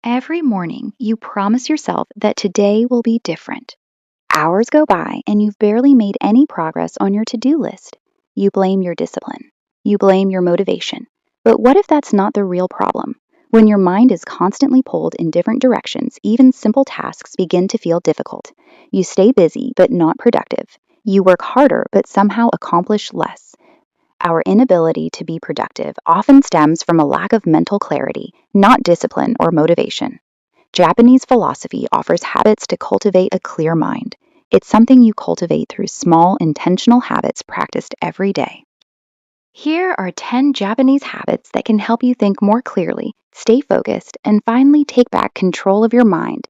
Every morning, you promise yourself that today will be different. Hours go by and you've barely made any progress on your to do list. You blame your discipline. You blame your motivation. But what if that's not the real problem? When your mind is constantly pulled in different directions, even simple tasks begin to feel difficult. You stay busy but not productive. You work harder but somehow accomplish less. Our inability to be productive often stems from a lack of mental clarity, not discipline or motivation. Japanese philosophy offers habits to cultivate a clear mind. It's something you cultivate through small, intentional habits practiced every day. Here are 10 Japanese habits that can help you think more clearly, stay focused, and finally take back control of your mind.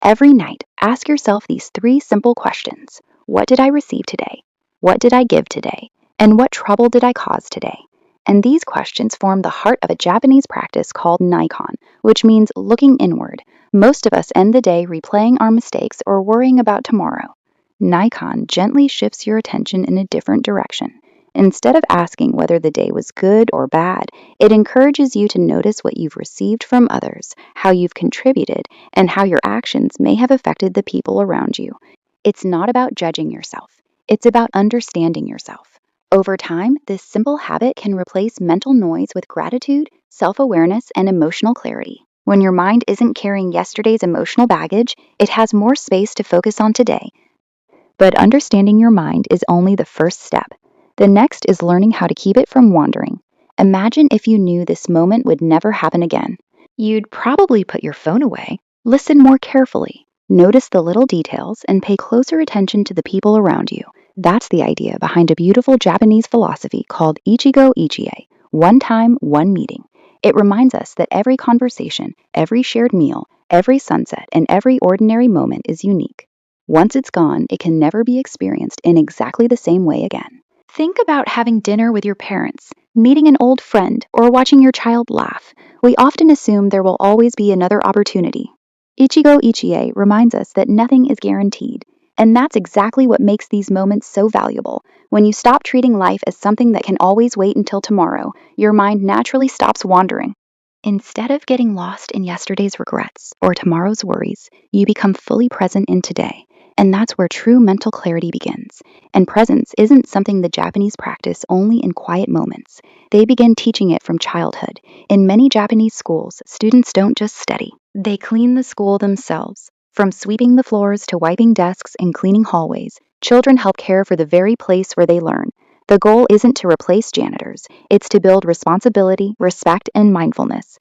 Every night, ask yourself these three simple questions. What did I receive today? What did I give today? And what trouble did I cause today? And these questions form the heart of a Japanese practice called Naikan, which means looking inward. Most of us end the day replaying our mistakes or worrying about tomorrow. Naikan gently shifts your attention in a different direction. Instead of asking whether the day was good or bad, it encourages you to notice what you've received from others, how you've contributed, and how your actions may have affected the people around you. It's not about judging yourself, it's about understanding yourself. Over time, this simple habit can replace mental noise with gratitude, self awareness, and emotional clarity. When your mind isn't carrying yesterday's emotional baggage, it has more space to focus on today. But understanding your mind is only the first step. The next is learning how to keep it from wandering. Imagine if you knew this moment would never happen again. You'd probably put your phone away, listen more carefully, notice the little details, and pay closer attention to the people around you. That's the idea behind a beautiful Japanese philosophy called Ichigo Ichie, one time, one meeting. It reminds us that every conversation, every shared meal, every sunset, and every ordinary moment is unique. Once it's gone, it can never be experienced in exactly the same way again. Think about having dinner with your parents, meeting an old friend, or watching your child laugh. We often assume there will always be another opportunity. Ichigo Ichie reminds us that nothing is guaranteed, and that's exactly what makes these moments so valuable. When you stop treating life as something that can always wait until tomorrow, your mind naturally stops wandering. Instead of getting lost in yesterday's regrets or tomorrow's worries, you become fully present in today. And that's where true mental clarity begins. And presence isn't something the Japanese practice only in quiet moments. They begin teaching it from childhood. In many Japanese schools, students don't just study, they clean the school themselves. From sweeping the floors to wiping desks and cleaning hallways, children help care for the very place where they learn. The goal isn't to replace janitors, it's to build responsibility, respect, and mindfulness.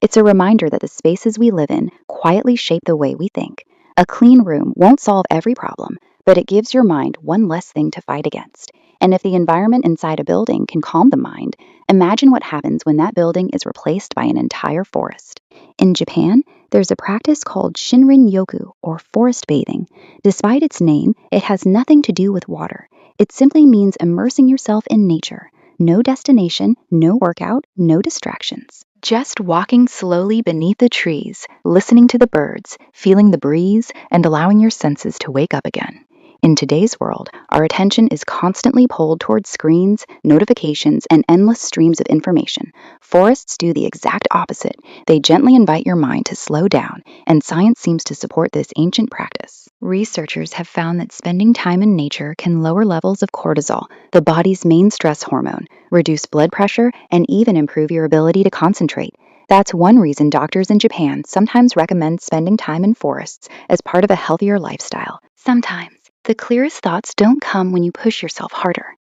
It's a reminder that the spaces we live in quietly shape the way we think. A clean room won't solve every problem, but it gives your mind one less thing to fight against. And if the environment inside a building can calm the mind, imagine what happens when that building is replaced by an entire forest. In Japan, there's a practice called Shinrin-yoku, or forest bathing. Despite its name, it has nothing to do with water. It simply means immersing yourself in nature. No destination, no workout, no distractions. Just walking slowly beneath the trees, listening to the birds, feeling the breeze, and allowing your senses to wake up again. In today's world, our attention is constantly pulled towards screens, notifications, and endless streams of information. Forests do the exact opposite. They gently invite your mind to slow down, and science seems to support this ancient practice. Researchers have found that spending time in nature can lower levels of cortisol, the body's main stress hormone, reduce blood pressure, and even improve your ability to concentrate. That's one reason doctors in Japan sometimes recommend spending time in forests as part of a healthier lifestyle. Sometimes the clearest thoughts don't come when you push yourself harder.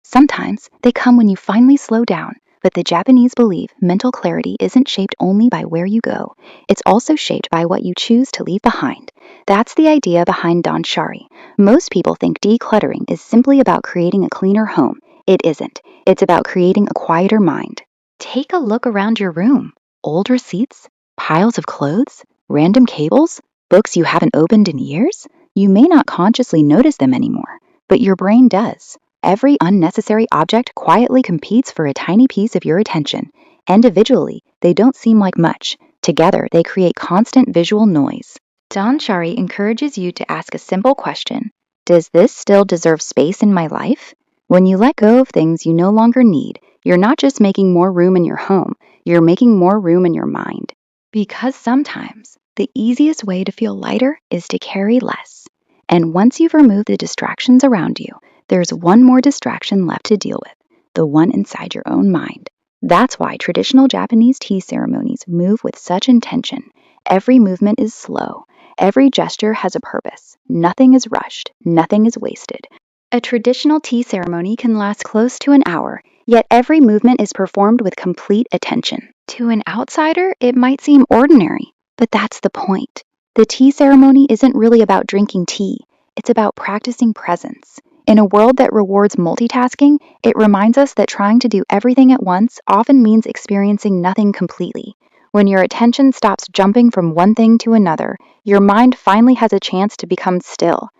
Sometimes they come when you finally slow down. But the Japanese believe mental clarity isn't shaped only by where you go. It's also shaped by what you choose to leave behind. That's the idea behind danshari. Most people think decluttering is simply about creating a cleaner home. It isn't. It's about creating a quieter mind. Take a look around your room. Old receipts, piles of clothes, random cables, books you haven't opened in years. You may not consciously notice them anymore, but your brain does. Every unnecessary object quietly competes for a tiny piece of your attention. Individually, they don't seem like much. Together, they create constant visual noise. Danshari encourages you to ask a simple question. Does this still deserve space in my life? When you let go of things you no longer need, you're not just making more room in your home, you're making more room in your mind. Because sometimes the easiest way to feel lighter is to carry less. And once you've removed the distractions around you, there's one more distraction left to deal with, the one inside your own mind. That's why traditional Japanese tea ceremonies move with such intention. Every movement is slow. Every gesture has a purpose. Nothing is rushed. Nothing is wasted. A traditional tea ceremony can last close to an hour, yet every movement is performed with complete attention. To an outsider, it might seem ordinary, but that's the point. The tea ceremony isn't really about drinking tea, it's about practicing presence. In a world that rewards multitasking, it reminds us that trying to do everything at once often means experiencing nothing completely. When your attention stops jumping from one thing to another, your mind finally has a chance to become still.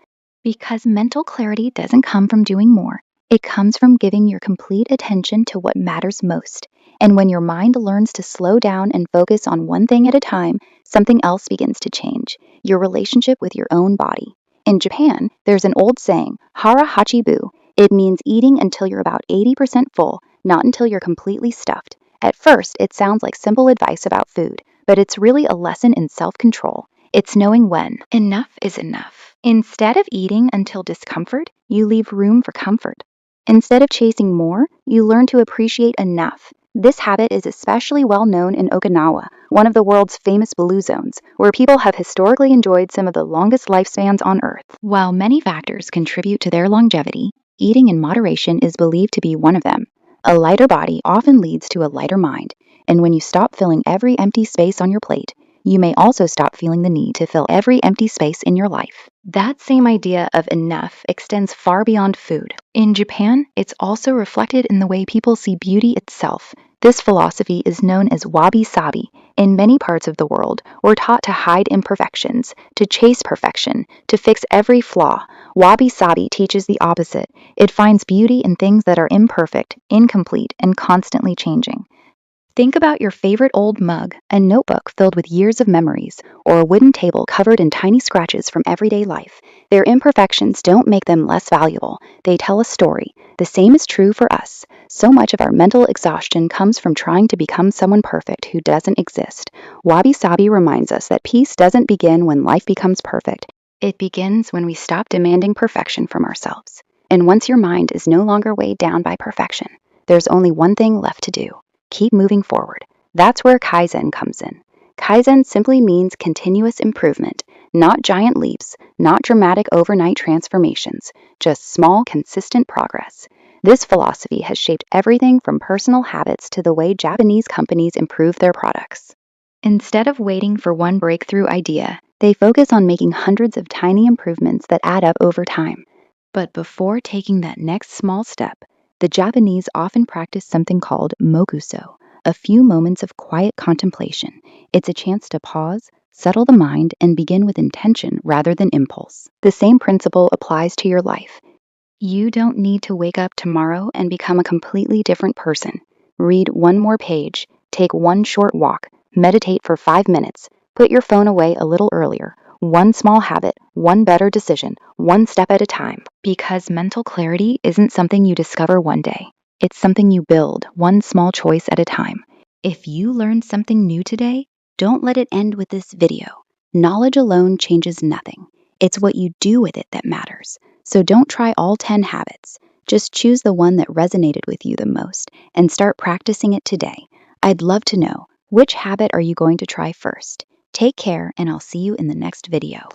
Because mental clarity doesn't come from doing more, it comes from giving your complete attention to what matters most. And when your mind learns to slow down and focus on one thing at a time, something else begins to change, your relationship with your own body. In Japan, there's an old saying, hara hachibu. It means eating until you're about 80% full, not until you're completely stuffed. At first, it sounds like simple advice about food, but it's really a lesson in self-control. It's knowing when enough is enough. Instead of eating until discomfort, you leave room for comfort. Instead of chasing more, you learn to appreciate enough. This habit is especially well known in Okinawa, one of the world's famous blue zones, where people have historically enjoyed some of the longest lifespans on Earth. While many factors contribute to their longevity, eating in moderation is believed to be one of them. A lighter body often leads to a lighter mind, and when you stop filling every empty space on your plate, you may also stop feeling the need to fill every empty space in your life. That same idea of enough extends far beyond food. In Japan, it's also reflected in the way people see beauty itself. This philosophy is known as Wabi-Sabi. In many parts of the world, we're taught to hide imperfections, to chase perfection, to fix every flaw. Wabi-Sabi teaches the opposite. It finds beauty in things that are imperfect, incomplete, and constantly changing. Think about your favorite old mug, a notebook filled with years of memories, or a wooden table covered in tiny scratches from everyday life. Their imperfections don't make them less valuable. They tell a story. The same is true for us. So much of our mental exhaustion comes from trying to become someone perfect who doesn't exist. Wabi-Sabi reminds us that peace doesn't begin when life becomes perfect. It begins when we stop demanding perfection from ourselves. And once your mind is no longer weighed down by perfection, there's only one thing left to do. Keep moving forward. That's where Kaizen comes in. Kaizen simply means continuous improvement, not giant leaps, not dramatic overnight transformations, just small, consistent progress. This philosophy has shaped everything from personal habits to the way Japanese companies improve their products. Instead of waiting for one breakthrough idea, they focus on making hundreds of tiny improvements that add up over time. But before taking that next small step, the Japanese often practice something called mokuso, a few moments of quiet contemplation. It's a chance to pause, settle the mind, and begin with intention rather than impulse. The same principle applies to your life. You don't need to wake up tomorrow and become a completely different person. Read one more page, take one short walk, meditate for 5 minutes, put your phone away a little earlier. One small habit, one better decision, one step at a time. Because mental clarity isn't something you discover one day. It's something you build, one small choice at a time. If you learned something new today, don't let it end with this video. Knowledge alone changes nothing. It's what you do with it that matters. So don't try all 10 habits. Just choose the one that resonated with you the most and start practicing it today. I'd love to know, which habit are you going to try first? Take care, and I'll see you in the next video.